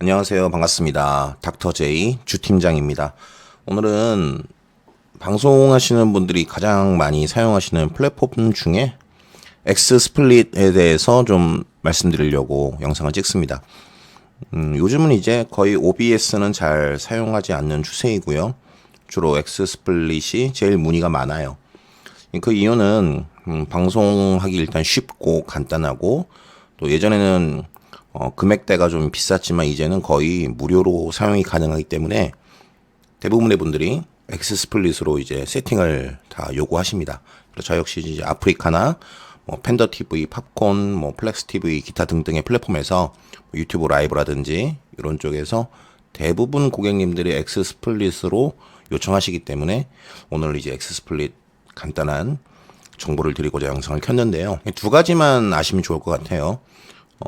안녕하세요. 반갑습니다. 닥터 제이 주팀장입니다. 오늘은 방송하시는 분들이 가장 많이 사용하시는 플랫폼 중에 엑스스플릿에 대해서 좀 말씀드리려고 영상을 찍습니다. 요즘은 이제 거의 OBS는 잘 사용하지 않는 추세이고요. 주로 엑스스플릿이 제일 문의가 많아요. 그 이유는 방송하기 일단 쉽고 간단하고 또 예전에는 금액대가 좀 비쌌지만 이제는 거의 무료로 사용이 가능하기 때문에 대부분의 분들이 엑스스플릿으로 이제 세팅을 다 요구하십니다. 그래서 저 역시 이제 아프리카나 팬더 TV, 팝콘, 플렉스 TV 기타 등등의 플랫폼에서 유튜브 라이브라든지 이런 쪽에서 대부분 고객님들이 엑스스플릿으로 요청하시기 때문에 오늘 이제 엑스스플릿 간단한 정보를 드리고자 영상을 켰는데요. 두 가지만 아시면 좋을 것 같아요.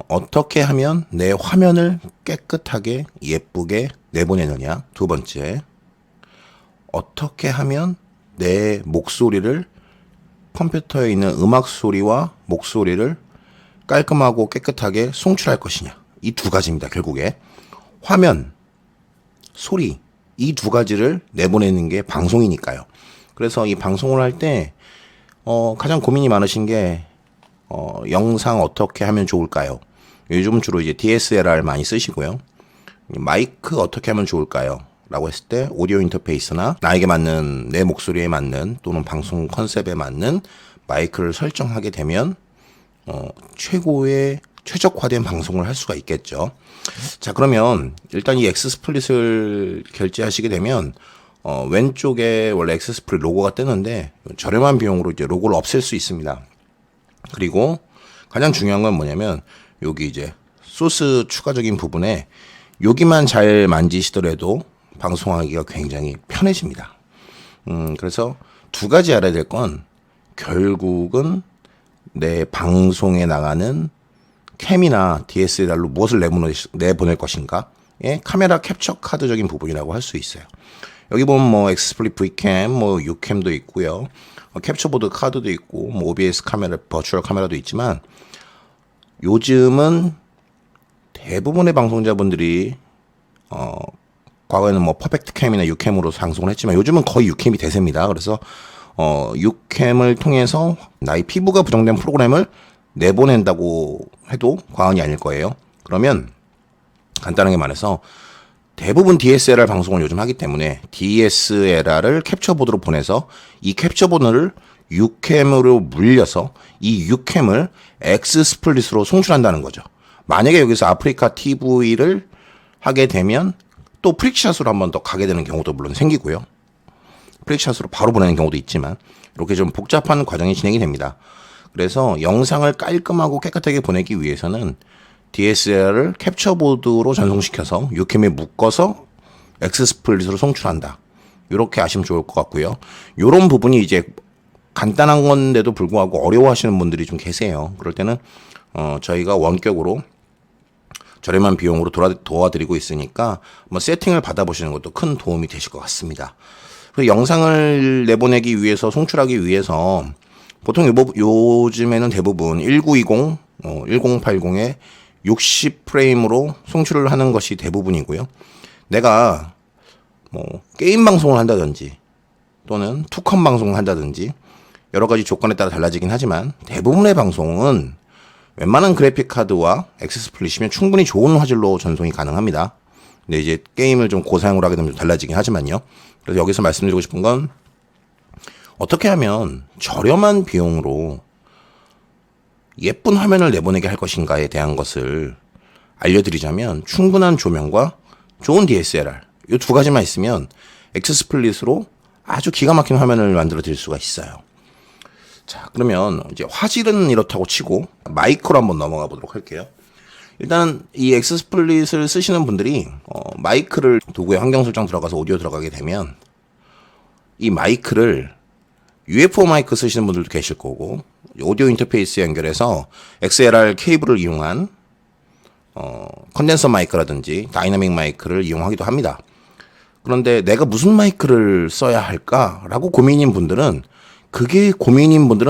어떻게 하면 내 화면을 깨끗하게 예쁘게 내보내느냐. 두 번째, 어떻게 하면 내 목소리를 컴퓨터에 있는 음악 소리와 목소리를 깔끔하고 깨끗하게 송출할 것이냐. 이 두 가지입니다. 결국에 화면, 소리 이 두 가지를 내보내는 게 방송이니까요. 그래서 이 방송을 할 때 가장 고민이 많으신 게 영상 어떻게 하면 좋을까요? 요즘 주로 이제 DSLR 많이 쓰시고요. 마이크 어떻게 하면 좋을까요? 라고 했을 때 오디오 인터페이스나 나에게 맞는 내 목소리에 맞는 또는 방송 컨셉에 맞는 마이크를 설정하게 되면 최고의 최적화된 방송을 할 수가 있겠죠. 자, 그러면 일단 이 엑스스플릿을 결제하시게 되면 왼쪽에 원래 엑스스플릿 로고가 뜨는데 저렴한 비용으로 이제 로고를 없앨 수 있습니다. 그리고 가장 중요한 건 뭐냐면 여기 이제 소스 추가적인 부분에 여기만 잘 만지시더라도 방송하기가 굉장히 편해집니다. 그래서 두 가지 알아야 될 건 결국은 내 방송에 나가는 캠이나 DSLR로 무엇을 내보낼 것인가의 카메라 캡처 카드적인 부분이라고 할 수 있어요. 여기 보면 엑스플릿 V캠, U캠도 있고요. 캡처보드 카드도 있고, OBS 카메라, 버추얼 카메라도 있지만, 요즘은 대부분의 방송자분들이, 과거에는 퍼펙트 캠이나 U캠으로 방송을 했지만, 요즘은 거의 U캠이 대세입니다. 그래서, U캠을 통해서 나의 피부가 부정된 프로그램을 내보낸다고 해도 과언이 아닐 거예요. 그러면, 간단하게 말해서, 대부분 DSLR 방송을 요즘 하기 때문에 DSLR을 캡처보드로 보내서 이 캡처보드를 U캠으로 물려서 이 U캠을 엑스스플릿으로 송출한다는 거죠. 만약에 여기서 아프리카 TV를 하게 되면 또 프릭샷으로 한 번 더 가게 되는 경우도 물론 생기고요. 프릭샷으로 바로 보내는 경우도 있지만 이렇게 좀 복잡한 과정이 진행이 됩니다. 그래서 영상을 깔끔하고 깨끗하게 보내기 위해서는 DSLR을 캡처보드로 전송시켜서 U캠에 묶어서 엑스스플릿으로 송출한다. 이렇게 아시면 좋을 것 같고요. 이런 부분이 이제 간단한 건데도 불구하고 어려워하시는 분들이 좀 계세요. 그럴 때는 저희가 원격으로 저렴한 비용으로 도와드리고 있으니까 세팅을 받아보시는 것도 큰 도움이 되실 것 같습니다. 그리고 영상을 내보내기 위해서 송출하기 위해서 보통 요즘에는 대부분 1920, 1080에 60프레임으로 송출을 하는 것이 대부분이고요. 내가 게임 방송을 한다든지 또는 투컴 방송을 한다든지 여러 가지 조건에 따라 달라지긴 하지만 대부분의 방송은 웬만한 그래픽 카드와 엑스스플릿이면 충분히 좋은 화질로 전송이 가능합니다. 근데 이제 게임을 좀 고사양으로 하게 되면 좀 달라지긴 하지만요. 그래서 여기서 말씀드리고 싶은 건 어떻게 하면 저렴한 비용으로 예쁜 화면을 내보내게 할 것인가에 대한 것을 알려드리자면 충분한 조명과 좋은 DSLR 이 두 가지만 있으면 엑스스플릿으로 아주 기가 막힌 화면을 만들어 드릴 수가 있어요. 자, 그러면 이제 화질은 이렇다고 치고 마이크로 한번 넘어가 보도록 할게요. 일단 이 엑스스플릿을 쓰시는 분들이 마이크를 도구에 환경 설정 들어가서 오디오 들어가게 되면 이 마이크를 UFO 마이크 쓰시는 분들도 계실 거고 오디오 인터페이스 연결해서 XLR 케이블을 이용한 컨덴서 마이크라든지 다이나믹 마이크를 이용하기도 합니다. 그런데 내가 무슨 마이크를 써야 할까라고 고민인 분들은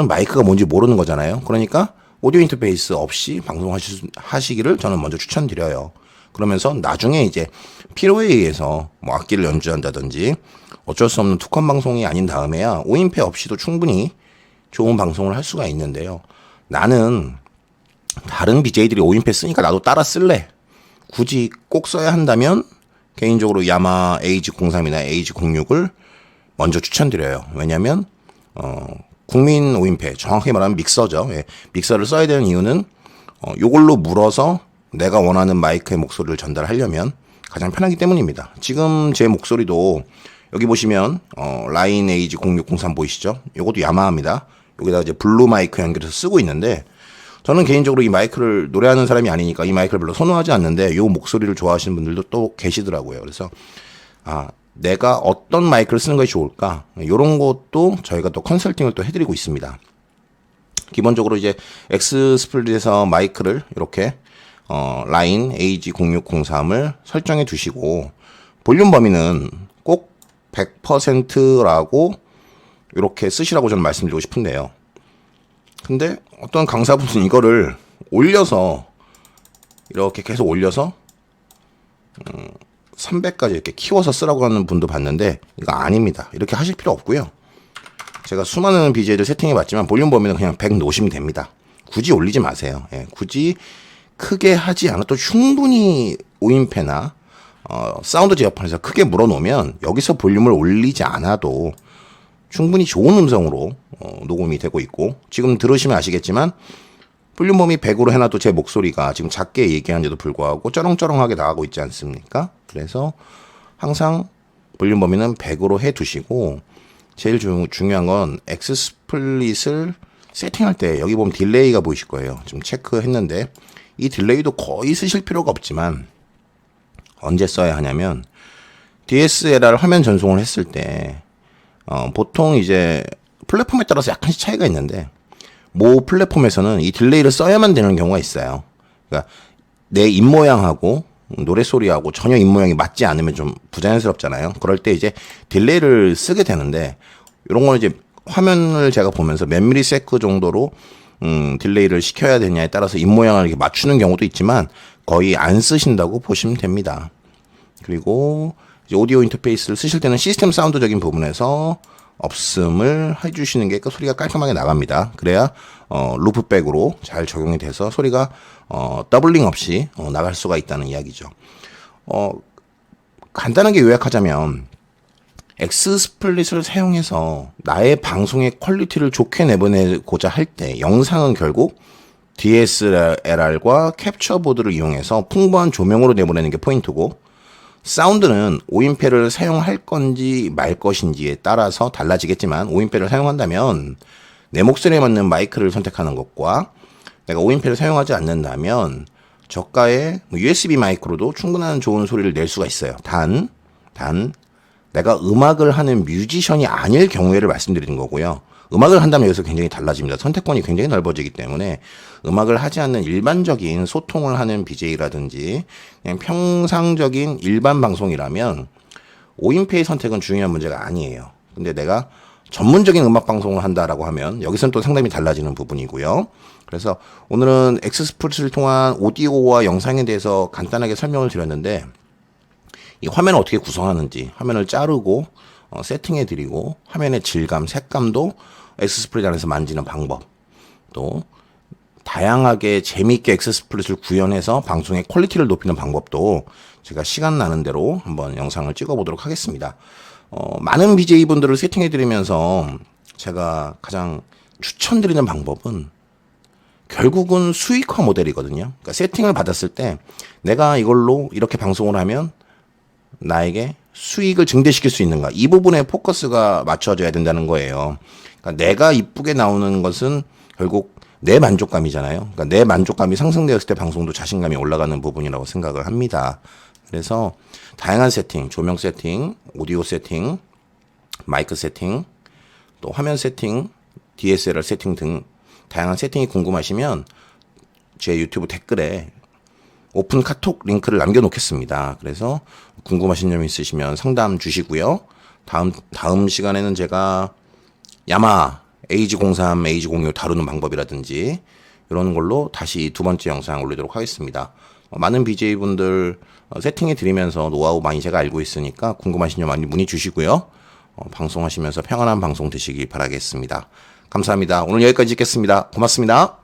마이크가 뭔지 모르는 거잖아요. 그러니까 오디오 인터페이스 없이 방송하시기를 저는 먼저 추천드려요. 그러면서 나중에 이제 필요에 의해서 뭐 악기를 연주한다든지 어쩔 수 없는 투컴 방송이 아닌 다음에야 5인패 없이도 충분히 좋은 방송을 할 수가 있는데요. 나는 다른 BJ들이 5인패 쓰니까 나도 따라 쓸래. 굳이 꼭 써야 한다면 개인적으로 야마 AG03이나 AG06을 먼저 추천드려요. 왜냐면 국민 5인패, 정확히 말하면 믹서죠. 예, 믹서를 써야 되는 이유는 요걸로 물어서 내가 원하는 마이크의 목소리를 전달하려면 가장 편하기 때문입니다. 지금 제 목소리도 여기 보시면 라인 AG0603 보이시죠? 요것도 야마하입니다. 여기다가 이제 블루 마이크 연결해서 쓰고 있는데 저는 개인적으로 이 마이크를 노래하는 사람이 아니니까 이 마이크를 별로 선호하지 않는데 요 목소리를 좋아하시는 분들도 또 계시더라고요. 그래서 내가 어떤 마이크를 쓰는 것이 좋을까? 이런 것도 저희가 또 컨설팅을 또 해드리고 있습니다. 기본적으로 이제 X 스플릿에서 마이크를 이렇게 라인 AG0603을 설정해 두시고 볼륨 범위는 꼭 100%라고 이렇게 쓰시라고 저는 말씀드리고 싶은데요. 근데 어떤 강사분은 이거를 올려서 이렇게 계속 올려서 300까지 이렇게 키워서 쓰라고 하는 분도 봤는데 이거 아닙니다. 이렇게 하실 필요 없고요. 제가 수많은 BJ들 세팅해 봤지만 볼륨 범위는 그냥 100 놓으시면 됩니다. 굳이 올리지 마세요. 예, 굳이 크게 하지 않아도 충분히 5인패나 사운드 제어판에서 크게 물어놓으면 여기서 볼륨을 올리지 않아도 충분히 좋은 음성으로 녹음이 되고 있고 지금 들으시면 아시겠지만 볼륨 범위 100으로 해놔도 제 목소리가 지금 작게 얘기하는데도 불구하고 쩌렁쩌렁하게 나가고 있지 않습니까? 그래서 항상 볼륨 범위는 100으로 해두시고 제일 중요한 건 X 스플릿을 세팅할 때 여기 보면 딜레이가 보이실 거예요. 지금 체크했는데 이 딜레이도 거의 쓰실 필요가 없지만 언제 써야 하냐면 DSLR 화면 전송을 했을 때 보통 이제 플랫폼에 따라서 약간씩 차이가 있는데 모 플랫폼에서는 이 딜레이를 써야만 되는 경우가 있어요. 그러니까 내 입모양하고 노래소리하고 전혀 입모양이 맞지 않으면 좀 부자연스럽잖아요. 그럴 때 이제 딜레이를 쓰게 되는데 이런 거는 이제 화면을 제가 보면서 몇 밀리세컨드 정도로 딜레이를 시켜야 되냐에 따라서 입모양을 이렇게 맞추는 경우도 있지만 거의 안 쓰신다고 보시면 됩니다. 그리고 이제 오디오 인터페이스를 쓰실 때는 시스템 사운드적인 부분에서 없음을 해주시는 게 그 소리가 깔끔하게 나갑니다. 그래야 루프백으로 잘 적용이 돼서 소리가 더블링 없이 나갈 수가 있다는 이야기죠. 간단하게 요약하자면 X 스플릿을 사용해서 나의 방송의 퀄리티를 좋게 내보내고자 할 때 영상은 결국 DSLR과 캡처 보드를 이용해서 풍부한 조명으로 내보내는 게 포인트고 사운드는 5인패를 사용할 건지 말 것인지에 따라서 달라지겠지만 5인패를 사용한다면 내 목소리에 맞는 마이크를 선택하는 것과 내가 5인패를 사용하지 않는다면 저가의 USB 마이크로도 충분한 좋은 소리를 낼 수가 있어요. 단 내가 음악을 하는 뮤지션이 아닐 경우에를 말씀드리는 거고요. 음악을 한다면 여기서 굉장히 달라집니다. 선택권이 굉장히 넓어지기 때문에 음악을 하지 않는 일반적인 소통을 하는 BJ라든지 그냥 평상적인 일반 방송이라면 5인패의 선택은 중요한 문제가 아니에요. 근데 내가 전문적인 음악 방송을 한다라고 하면 여기서는 또 상당히 달라지는 부분이고요. 그래서 오늘은 엑스스플릿을 통한 오디오와 영상에 대해서 간단하게 설명을 드렸는데 이 화면을 어떻게 구성하는지 화면을 자르고 세팅해 드리고 화면의 질감, 색감도 엑스스플릿 안에서 만지는 방법 또 다양하게 재미있게 엑스스플릿을 구현해서 방송의 퀄리티를 높이는 방법도 제가 시간 나는 대로 한번 영상을 찍어 보도록 하겠습니다. 많은 BJ분들을 세팅해 드리면서 제가 가장 추천드리는 방법은 결국은 수익화 모델이거든요. 그러니까 세팅을 받았을 때 내가 이걸로 이렇게 방송을 하면 나에게 수익을 증대시킬 수 있는가 이 부분에 포커스가 맞춰져야 된다는 거예요. 그러니까 내가 이쁘게 나오는 것은 결국 내 만족감이잖아요. 그러니까 내 만족감이 상승되었을 때 방송도 자신감이 올라가는 부분이라고 생각을 합니다. 그래서 다양한 세팅, 조명 세팅, 오디오 세팅, 마이크 세팅, 또 화면 세팅, DSLR 세팅 등 다양한 세팅이 궁금하시면 제 유튜브 댓글에 오픈 카톡 링크를 남겨놓겠습니다. 그래서 궁금하신 점 있으시면 상담 주시고요. 다음 시간에는 제가 야마 AG03, AG06 다루는 방법이라든지 이런 걸로 다시 두 번째 영상 올리도록 하겠습니다. 많은 BJ분들 세팅해 드리면서 노하우 많이 제가 알고 있으니까 궁금하신 점 많이 문의 주시고요. 방송하시면서 평안한 방송 되시기 바라겠습니다. 감사합니다. 오늘 여기까지 읽겠습니다. 고맙습니다.